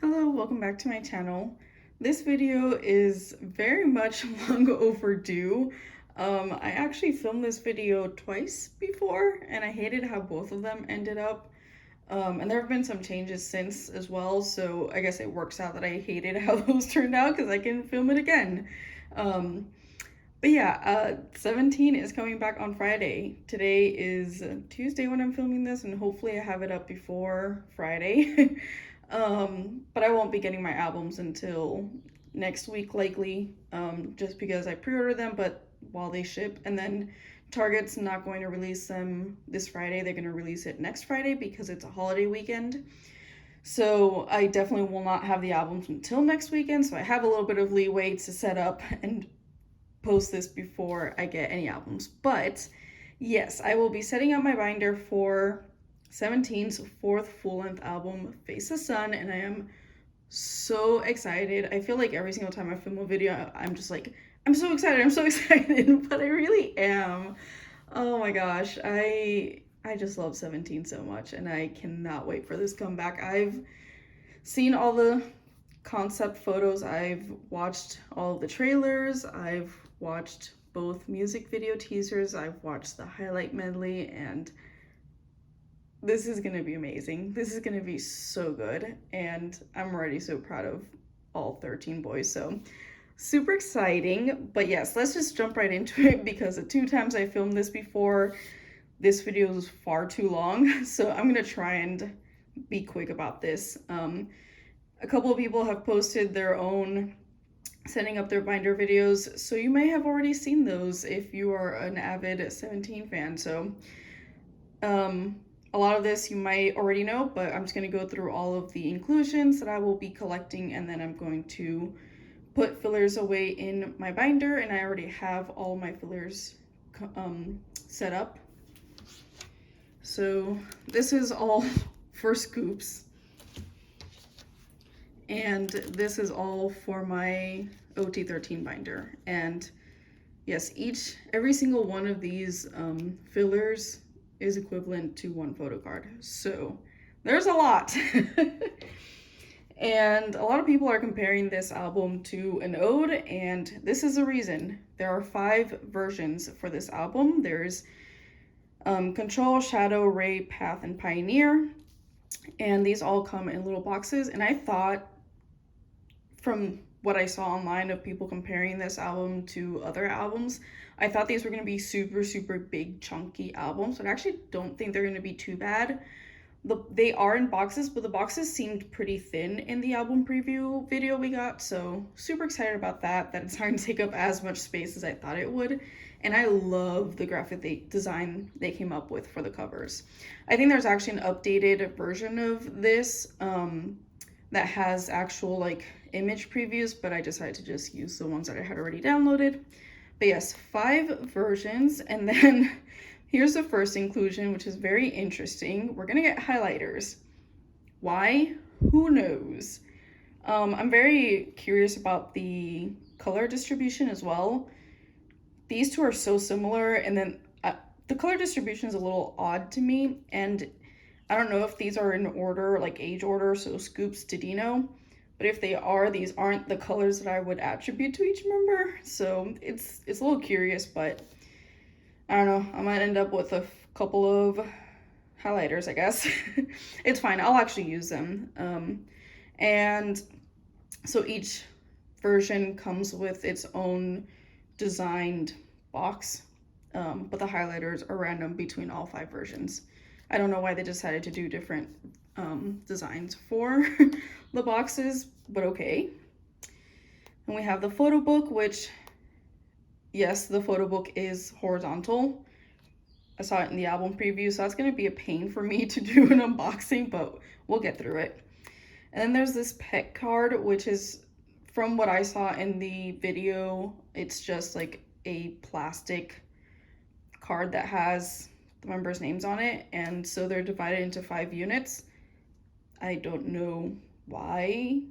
Hello, welcome back to my channel. This video is very much long overdue. I actually filmed this video twice before and I hated how both of them ended up. And there have been some changes since as well, so I guess it works out that I hated how those turned out because I can film it again. But yeah, 17 is coming back on Friday. Today is Tuesday when I'm filming this, and hopefully I have it up before Friday. But I won't be getting my albums until next week, likely, just because I pre-ordered them, but while they ship, and then Target's not going to release them this Friday. They're going to release it next Friday because it's a holiday weekend. So I definitely will not have the albums until next weekend, so I have a little bit of leeway to set up and post this before I get any albums. But yes, I will be setting up my binder for 17's fourth full-length album, Face the Sun, and I am so excited. I feel like every single time I film a video, I'm just like, I'm so excited, but I really am. Oh my gosh, I just love 17 so much, and I cannot wait for this comeback. I've seen all the concept photos, I've watched all of the trailers, I've watched both music video teasers, I've watched the highlight medley, and this is gonna be amazing. This is gonna be so good, and I'm already so proud of all 13 boys, so super exciting. But yes, let's just jump right into it because the two times I filmed this before, this video was far too long, so I'm gonna try and be quick about this. A couple of people have posted their own setting up their binder videos, so you may have already seen those if you are an avid 17 fan. So a lot of this you might already know, but I'm just going to go through all of the inclusions that I will be collecting, and then I'm going to put fillers away in my binder, and I already have all my fillers set up. So this is all for scoops, and this is all for my OT13 binder. And yes, every single one of these fillers is equivalent to one photo card, so there's a lot. And a lot of people are comparing this album to an ode, and this is the reason. There are 5 versions for this album. There's Control, Shadow, Ray, Path, and Pioneer, and these all come in little boxes. And I thought, from what I saw online of people comparing this album to other albums, I thought these were going to be super big chunky albums, but I actually don't think they're going to be too bad. They are in boxes, but the boxes seemed pretty thin in the album preview video we got, so super excited about that it's not going to take up as much space as I thought it would. And I love the graphic design they came up with for the covers. I think there's actually an updated version of this that has actual like image previews, but I decided to just use the ones that I had already downloaded. But yes, 5 versions. And then here's the first inclusion, which is very interesting. We're gonna get highlighters. Why? Who knows? I'm very curious about the color distribution as well. These two are so similar, and then the color distribution is a little odd to me, and I don't know if these are in order, like age order, so scoops to Dino, but if they are, these aren't the colors that I would attribute to each member, so it's a little curious, but I don't know, I might end up with a couple of highlighters, I guess. It's fine, I'll actually use them. And so each version comes with its own designed box, but the highlighters are random between all 5 versions. I don't know why they decided to do different designs for the boxes, but okay. And we have the photo book, which, yes, the photo book is horizontal. I saw it in the album preview, so that's going to be a pain for me to do an unboxing, but we'll get through it. And then there's this pet card, which is, from what I saw in the video, it's just like a plastic card that has the members' names on it, and so they're divided into 5 units. I don't know why,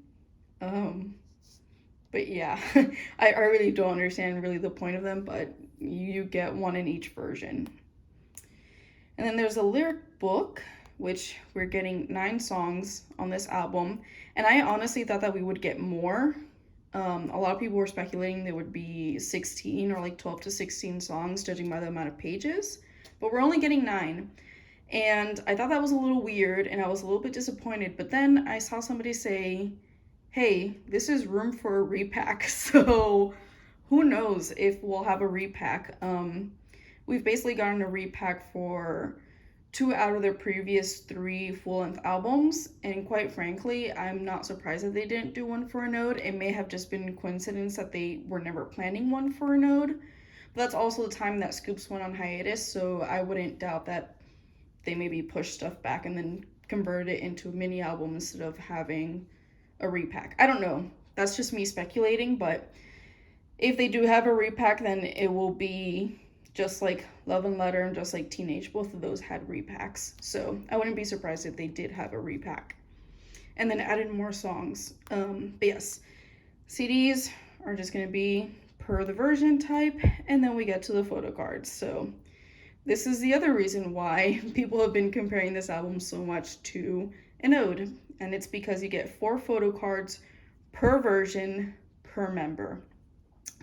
but yeah, I really don't understand really the point of them, but you get one in each version. And then there's a lyric book, which we're getting 9 songs on this album. And I honestly thought that we would get more. A lot of people were speculating there would be 16 or like 12 to 16 songs, judging by the amount of pages. But we're only getting 9. And I thought that was a little weird, and I was a little bit disappointed. But then I saw somebody say, hey, this is room for a repack. So who knows if we'll have a repack. We've basically gotten a repack for 2 out of their previous 3 full-length albums, and quite frankly, I'm not surprised that they didn't do one for a node. It may have just been coincidence that they were never planning one for a node. But that's also the time that Scoops went on hiatus, so I wouldn't doubt that they maybe pushed stuff back and then converted it into a mini album instead of having a repack. I don't know. That's just me speculating, but if they do have a repack, then it will be just like Love and Letter and just like Teenage. Both of those had repacks, so I wouldn't be surprised if they did have a repack and then added more songs. But yes, CDs are just going to be per the version type, and then we get to the photo cards. So this is the other reason why people have been comparing this album so much to an ode, and it's because you get 4 photo cards per version per member.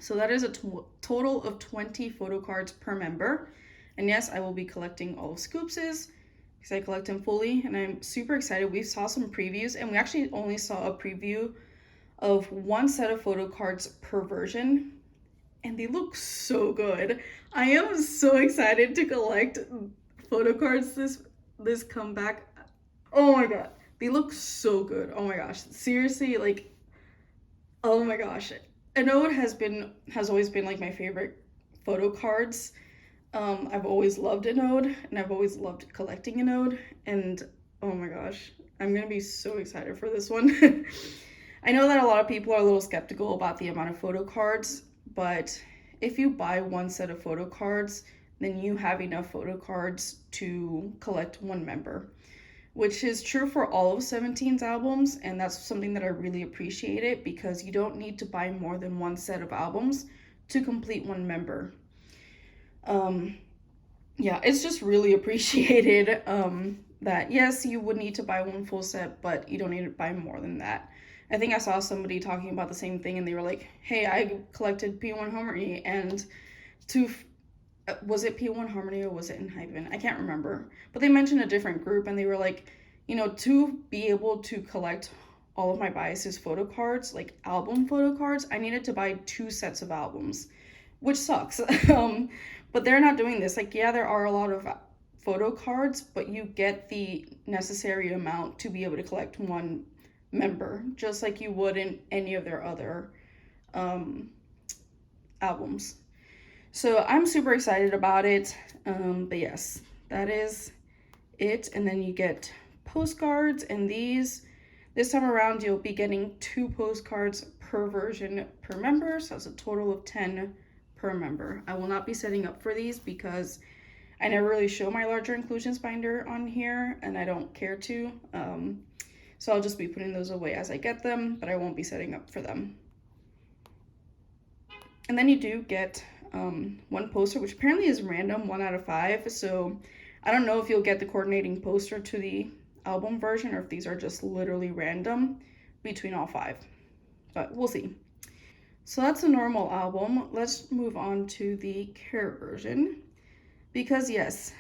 So that is a total of 20 photo cards per member. And yes, I will be collecting all of Scoops's because I collect them fully, and I'm super excited. We saw some previews, and we actually only saw a preview of 1 set of photo cards per version, and they look so good. I am so excited to collect photo cards this comeback. Oh my god, they look so good. Oh my gosh, seriously, like, oh my gosh. An ode has always been like my favorite photo cards. I've always loved an ode, and I've always loved collecting an ode, and oh my gosh, I'm gonna be so excited for this one. I know that a lot of people are a little skeptical about the amount of photo cards, but if you buy 1 set of photo cards, then you have enough photo cards to collect 1 member, which is true for all of 17's albums, and that's something that I really appreciate it, because you don't need to buy more than 1 set of albums to complete 1 member. Yeah, it's just really appreciated that yes, you would need to buy 1 full set, but you don't need to buy more than that. I think I saw somebody talking about the same thing, and they were like, hey, I collected P1 Harmony, and was it P1 Harmony or was it Enhypen? I can't remember. But they mentioned a different group, and they were like, you know, to be able to collect all of my biases photo cards, like album photo cards, I needed to buy 2 sets of albums, which sucks. But they're not doing this. Like, yeah, there are a lot of photo cards, but you get the necessary amount to be able to collect 1 member, just like you would in any of their other albums. So I'm super excited about it. But yes, that is it. And then you get postcards, and this time around you'll be getting 2 postcards per version per member, so that's a total of 10 per member. I will not be setting up for these because I never really show my larger inclusions binder on here, and I don't care to. So I'll just be putting those away as I get them, but I won't be setting up for them. And then you do get 1 poster, which apparently is random, 1 out of 5. So I don't know if you'll get the coordinating poster to the album version, or if these are just literally random between all 5. But we'll see. So that's a normal album. Let's move on to the Carat version. Because yes,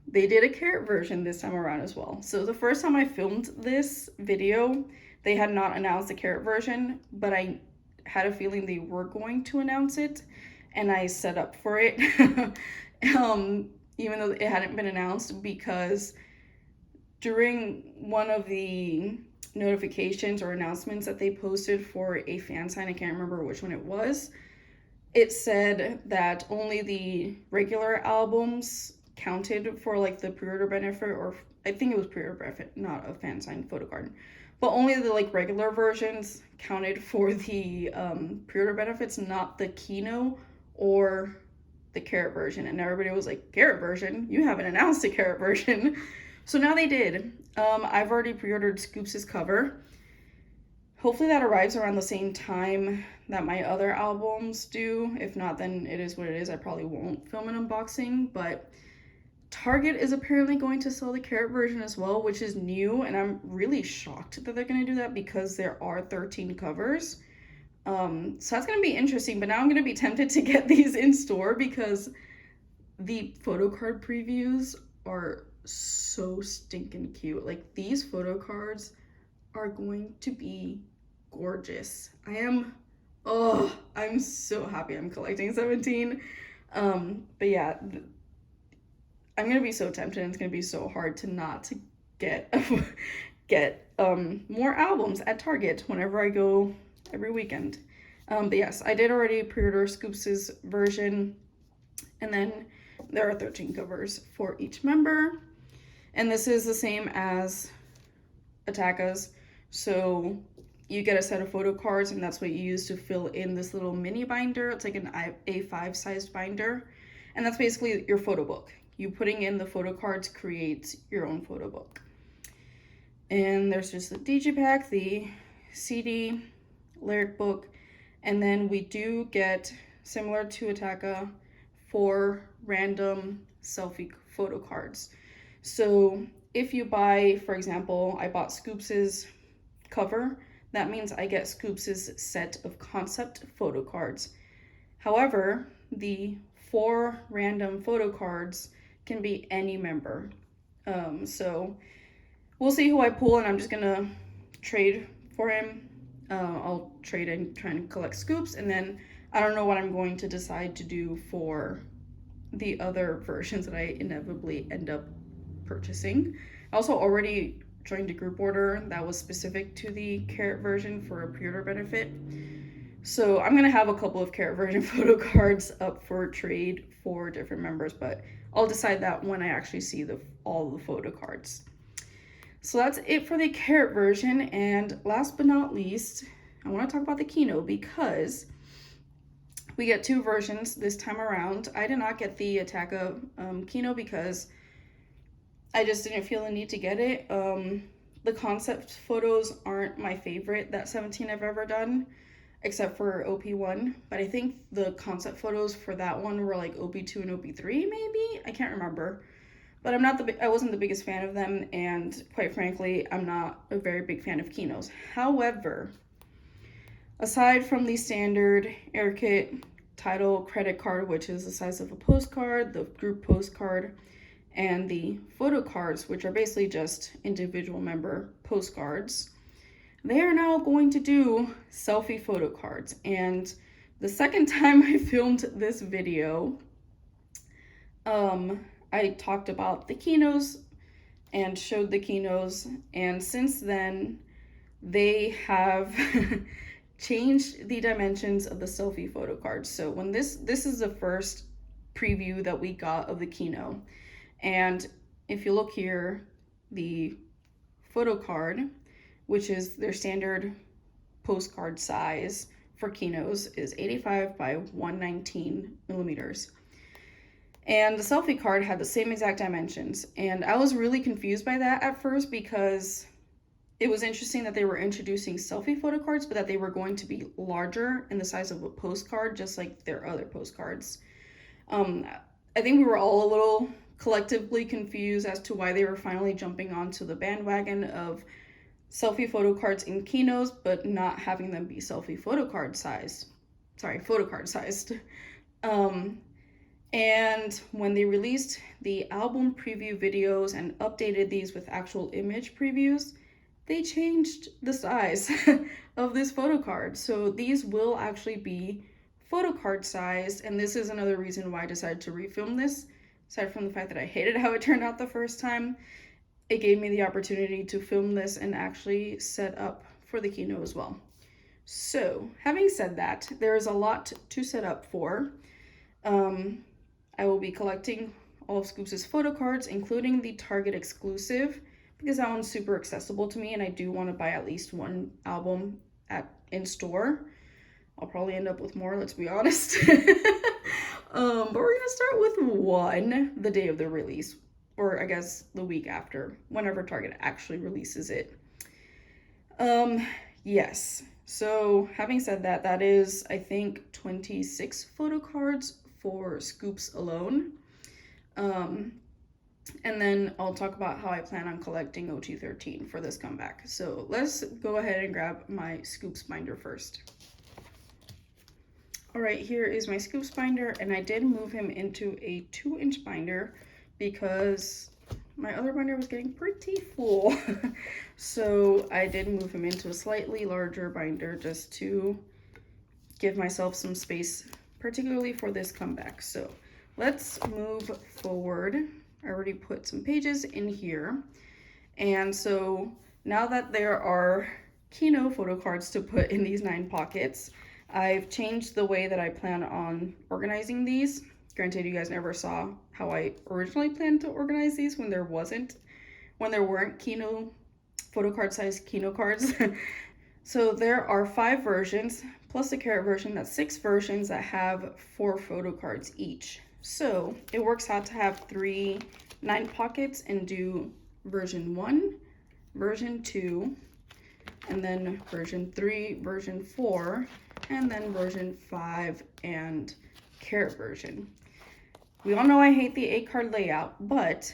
they did a Carat version this time around as well. So the first time I filmed this video, they had not announced the Carat version, but I had a feeling they were going to announce it, and I set up for it, even though it hadn't been announced, because during one of the notifications or announcements that they posted for a fan sign, I can't remember which one it was, it said that only the regular albums counted for like the pre-order benefit, or I think it was pre-order benefit, not a fan signed photo card, but only the like regular versions counted for the pre-order benefits, not the Kino or the Carat version. And everybody was like, Carat version? You haven't announced the Carat version. So now they did. I've already pre-ordered Scoops' cover. Hopefully that arrives around the same time that my other albums do. If not, then it is what it is. I probably won't film an unboxing, but Target is apparently going to sell the Carat version as well, which is new, and I'm really shocked that they're going to do that because there are 13 covers. So that's going to be interesting, but now I'm going to be tempted to get these in store because the photo card previews are so stinking cute. Like, these photo cards are going to be gorgeous. I'm so happy I'm collecting 17. But yeah, I'm gonna be so tempted, and it's gonna be so hard to not to get more albums at Target whenever I go every weekend. But yes, I did already pre-order Scoops' version, and then there are 13 covers for each member, and this is the same as Attaka's. So you get a set of photo cards, and that's what you use to fill in this little mini binder. It's like an A5 sized binder, and that's basically your photo book. You putting in the photo cards creates your own photo book. And there's just the digipack, the CD, lyric book, and then we do get, similar to Attaka, 4 random selfie photo cards. So if you buy, for example, I bought Scoops' cover, that means I get Scoops' set of concept photo cards. However, the 4 random photo cards can be any member. So we'll see who I pull, and I'm just gonna trade for him. I'll trade and try and collect Scoops, and then I don't know what I'm going to decide to do for the other versions that I inevitably end up purchasing. I also already joined a group order that was specific to the Carat version for a pre-order benefit. So I'm gonna have a couple of Carat version photo cards up for trade for different members, but I'll decide that when I actually see all the photo cards. So that's it for the Carat version, and last but not least, I want to talk about the Kino because we get 2 versions this time around. I did not get the Attaka Kino because I just didn't feel the need to get it. The concept photos aren't my favorite that 17 I've ever done, except for OP1, but I think the concept photos for that one were like OP2 and OP3 maybe? I can't remember. But I wasn't the biggest fan of them, and quite frankly, I'm not a very big fan of Kinos. However, aside from the standard air kit title credit card, which is the size of a postcard, the group postcard, and the photo cards, which are basically just individual member postcards, they are now going to do selfie photo cards. And the second time I filmed this video, I talked about the Kinos and showed the Kinos, and since then they have changed the dimensions of the selfie photo cards. So when this is the first preview that we got of the Kino, and if you look here, the photo card, which is their standard postcard size for Kinos, is 85 by 119 millimeters. And the selfie card had the same exact dimensions. And I was really confused by that at first because it was interesting that they were introducing selfie photo cards, but that they were going to be larger in the size of a postcard, just like their other postcards. I think we were all a little collectively confused as to why they were finally jumping onto the bandwagon of selfie photo cards in Kinos, but not having them be selfie photo card sized. Photo card sized. And when they released the album preview videos and updated these with actual image previews, they changed the size of this photo card. So these will actually be photo card sized, and this is another reason why I decided to refilm this. Aside from the fact that I hated how it turned out the first time, it gave me the opportunity to film this and actually set up for the Kino as well. So having said that, there is a lot to set up for. I will be collecting all of Scoops' photo cards, including the Target exclusive, because that one's super accessible to me, and I do want to buy at least one album in store. I'll probably end up with more, let's be honest. But we're gonna start with one the day of the release, or I guess the week after, whenever Target actually releases it. Yes. So having said that, that is, I think, 26 photo cards for Scoops alone. And then I'll talk about how I plan on collecting OT13 for this comeback. So let's go ahead and grab my scoops binder first. All right, here is my scoops binder, and I did move him into a 2-inch binder because my other binder was getting pretty full. So I did move him into a slightly larger binder just to give myself some space, particularly for this comeback. So let's move forward. I already put some pages in here. And so now that there are Kino photo cards to put in these 9 pockets, I've changed the way that I plan on organizing these. Granted, you guys never saw how I originally planned to organize these when there weren't Kino photo card size Kino cards. So there are 5 versions plus the Carat version. That's 6 versions that have 4 photo cards each. So it works out to have 9 pockets and do version 1, version 2, and then version 3, version 4, and then version 5 and Carat version. We all know I hate the 8-card layout, but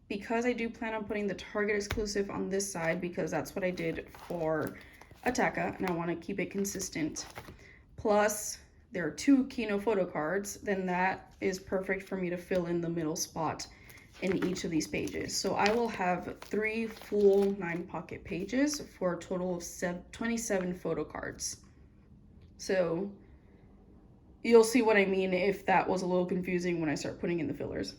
because I do plan on putting the Target exclusive on this side, because that's what I did for Attacca, and I want to keep it consistent, plus there are 2 Kino photo cards, then that is perfect for me to fill in the middle spot in each of these pages. So I will have 3 full 9 pocket pages for a total of 27 photo cards. So you'll see what I mean if that was a little confusing when I start putting in the fillers.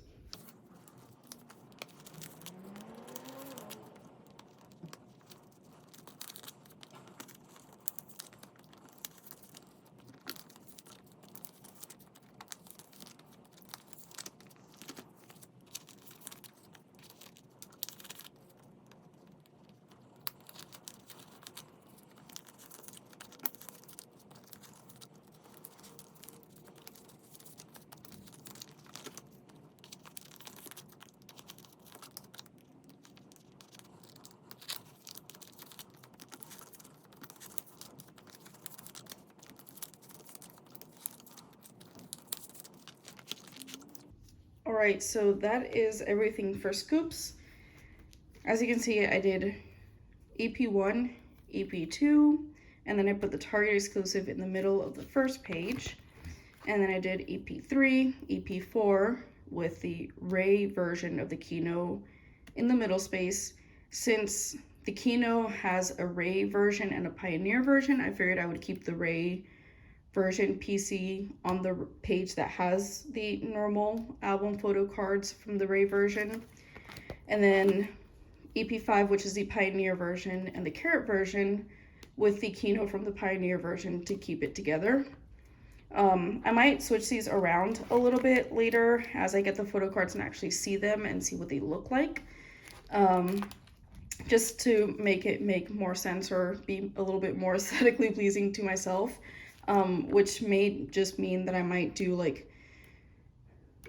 All right, so that is everything for scoops. As you can see, I did EP1, EP2, and then I put the Target exclusive in the middle of the first page. And then I did EP3, EP4 with the Ray version of the Kino in the middle space. Since the Kino has a Ray version and a Pioneer version, I figured I would keep the Ray version PC on the page that has the normal album photo cards from the Ray version. And then EP5, which is the Pioneer version, and the Carat version with the Kino from the Pioneer version to keep it together. I might switch these around a little bit later as I get the photo cards and actually see them and see what they look like. Just to make it make more sense or be a little bit more aesthetically pleasing to myself. Which may just mean that I might do like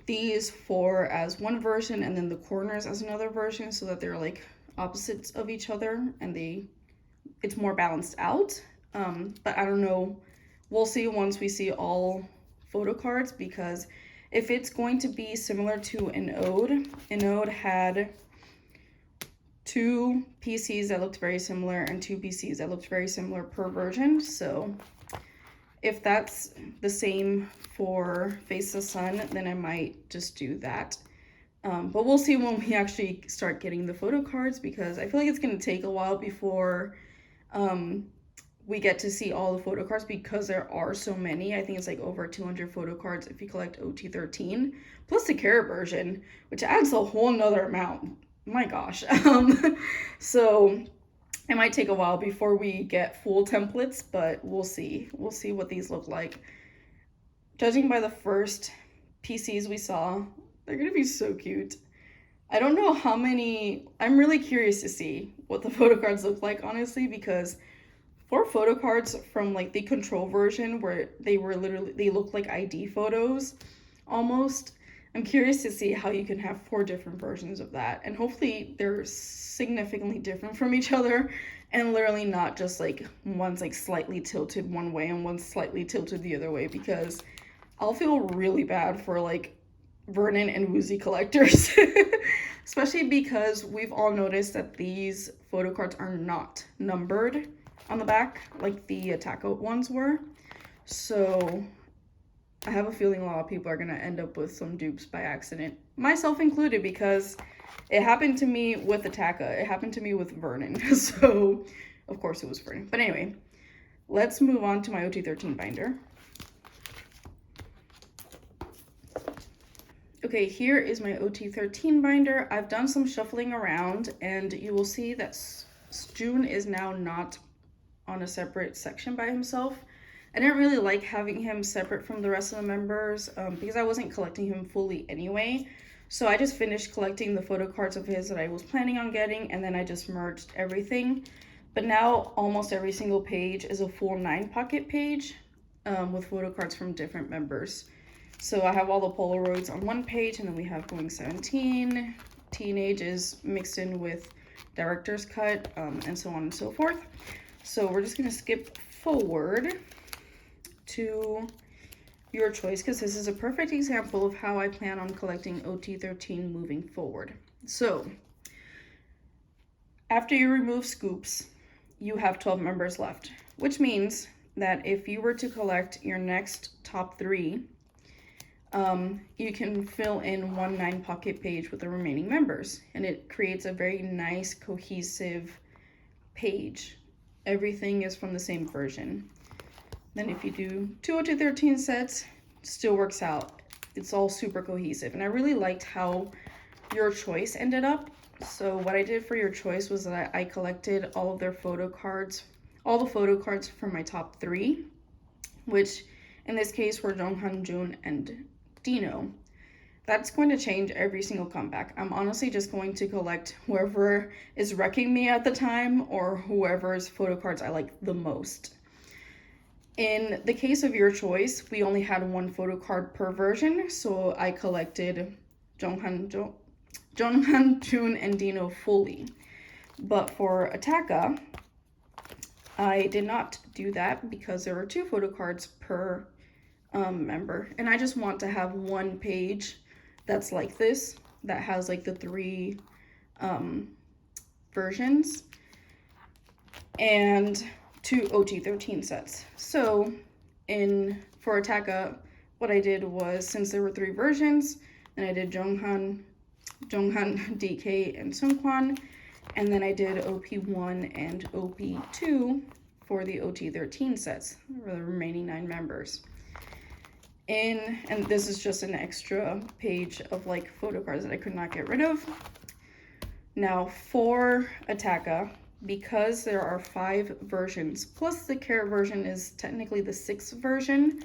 these 4 as one version and then the corners as another version so that they're like opposites of each other and it's more balanced out. But I don't know. We'll see once we see all photo cards, because if it's going to be similar to an ode had 2 PCs that looked very similar and 2 PCs that looked very similar per version. So if that's the same for Face the Sun, then I might just do that. But we'll see when we actually start getting the photo cards, because I feel like it's going to take a while before we get to see all the photo cards, because there are so many. I think it's like over 200 photo cards if you collect OT13, plus the Carat version, which adds a whole nother amount. My gosh. So it might take a while before we get full templates, but we'll see. We'll see what these look like. Judging by the first PCs we saw, they're gonna be so cute. I don't know how many. I'm really curious to see what the photo cards look like, honestly, because 4 photo cards from like the control version where they look like ID photos almost. I'm curious to see how you can have 4 different versions of that, and hopefully they're significantly different from each other and literally not just like one's like slightly tilted one way and one's slightly tilted the other way, because I'll feel really bad for like Vernon and Woozy collectors. especially because we've all noticed that these photo cards are not numbered on the back like the Attack-O ones were. So I have a feeling a lot of people are going to end up with some dupes by accident, myself included, because it happened to me with Attack-O. It happened to me with Vernon. So of course it was Vernon. But anyway, let's move on to my OT13 binder. Okay, here is my OT13 binder. I've done some shuffling around, and you will see that June is now not on a separate section by himself. I didn't really like having him separate from the rest of the members because I wasn't collecting him fully anyway. So I just finished collecting the photo cards of his that I was planning on getting, and then I just merged everything. But now almost every single page is a full 9-pocket page with photo cards from different members. So I have all the Polaroids on one page, and then we have Going 17, Teenage is mixed in with Director's Cut, and so on and so forth. So we're just gonna skip forward to your choice, because this is a perfect example of how I plan on collecting OT13 moving forward. So after you remove scoops, you have 12 members left, which means that if you were to collect your next top 3, you can fill in one 9-pocket page with the remaining members, and it creates a very nice cohesive page. Everything is from the same version. Then if you do 2 OT13 sets, still works out. It's all super cohesive, and I really liked how your choice ended up. So what I did for your choice was that I collected all of their photo cards, all the photo cards from my top 3, which in this case were Jonghan, June, and Kino. That's going to change every single comeback. I'm honestly just going to collect whoever is wrecking me at the time, or whoever's photo cards I like the most. In the case of your choice, we only had one photo card per version, so I collected Jonghan, June, and Kino fully. But for Attack-O, I did not do that because there were 2 photo cards per member, and I just want to have one page that's like this, that has like the 3 versions, and 2 OT13 sets. So for Attack-O, what I did was, since there were 3 versions, then I did Jonghan, DK, and Seungkwan, and then I did OP1 and OP2 for the OT13 sets, for the remaining 9 members. And this is just an extra page of like photo cards that I could not get rid of. Now for Attack-O, because there are 5 versions, plus the Carat version is technically the 6th version,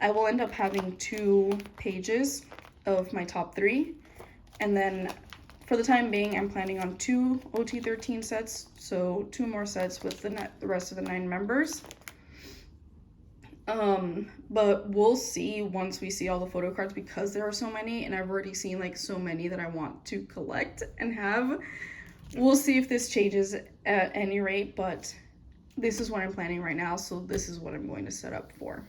I will end up having 2 pages of my top 3. And then for the time being, I'm planning on 2 OT13 sets, so 2 more sets with the rest of the 9 members. But we'll see once we see all the photo cards, because there are so many, and I've already seen like so many that I want to collect and have. We'll see if this changes at any rate, but this is what I'm planning right now, so this is what I'm going to set up for.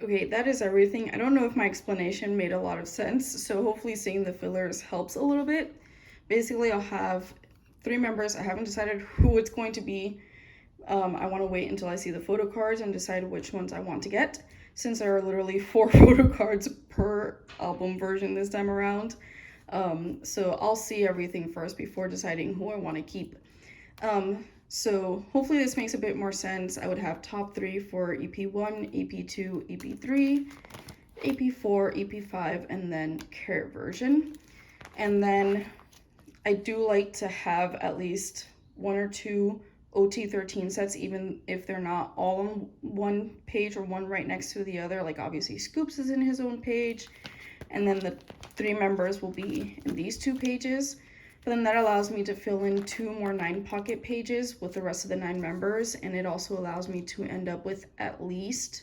Okay, that is everything. I don't know if my explanation made a lot of sense, so hopefully seeing the fillers helps a little bit. Basically, I'll have 3 members. I haven't decided who it's going to be. I want to wait until I see the photo cards and decide which ones I want to get, since there are literally 4 photo cards per album version this time around. So I'll see everything first before deciding who I want to keep. So hopefully this makes a bit more sense. I would have top 3 for EP1, EP2, EP3, EP4, EP5, and then Carat version. And then I do like to have at least 1 or 2 OT13 sets, even if they're not all on one page or one right next to the other. Like obviously Scoops is in his own page, and then the 3 members will be in these 2 pages. But then that allows me to fill in 2 more 9 pocket pages with the rest of the 9 members, and it also allows me to end up with at least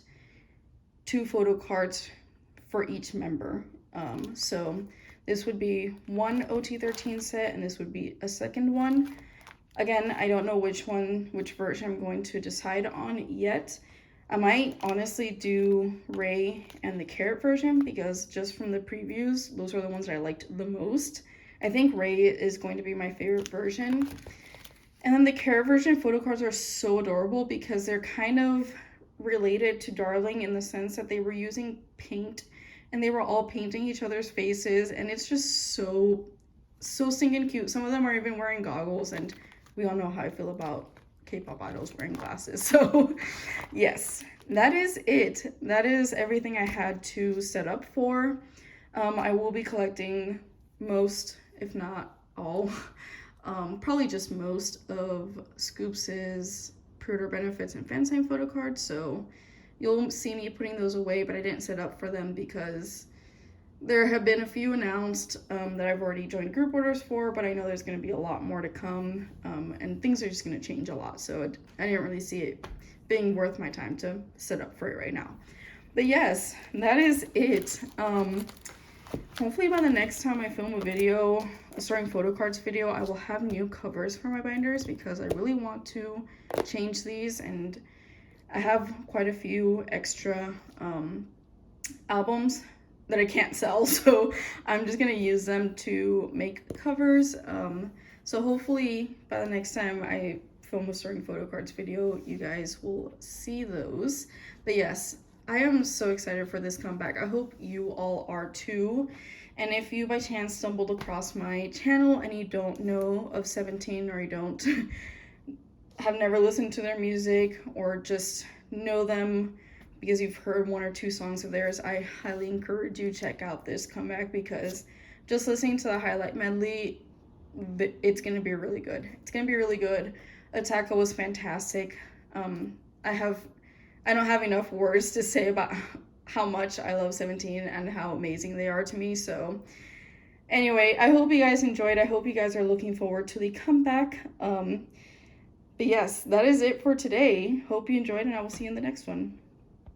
2 photo cards for each member. So this would be one OT13 set, and this would be a second one. Again, I don't know which version I'm going to decide on yet. I might honestly do Ray and the Carat version, because just from the previews, those are the ones that I liked the most. I think Ray is going to be my favorite version. And then the Carat version photo cards are so adorable because they're kind of related to Darling in the sense that they were using paint and they were all painting each other's faces, and it's just so stinking cute. Some of them are even wearing goggles, and we all know how I feel about K-pop idols wearing glasses. So yes, that is it. That is everything I had to set up for. I will be collecting most, if not all, probably just most of Scoops's pre-order benefits and fan sign photo cards. So you'll see me putting those away, but I didn't set up for them because there have been a few announced that I've already joined group orders for, but I know there's going to be a lot more to come, and things are just going to change a lot. So I didn't really see it being worth my time to set up for it right now. But yes, that is it. Hopefully by the next time I film a video, a starting photo cards video, I will have new covers for my binders because I really want to change these, and I have quite a few extra albums that I can't sell, so I'm just gonna use them to make covers. So hopefully by the next time I film a starting photo cards video, you guys will see those. But yes, I am so excited for this comeback. I hope you all are too. And if you by chance stumbled across my channel and you don't know of 17, or you don't have never listened to their music, or just know them because you've heard 1 or 2 songs of theirs, I highly encourage you to check out this comeback, because just listening to the highlight medley, it's gonna be really good. It's gonna be really good. Ataka was fantastic. I don't have enough words to say about how much I love 17 and how amazing they are to me. So anyway, I hope you guys enjoyed. I hope you guys are looking forward to the comeback. But yes, that is it for today. Hope you enjoyed, and I will see you in the next one.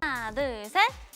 하나, 둘, 셋.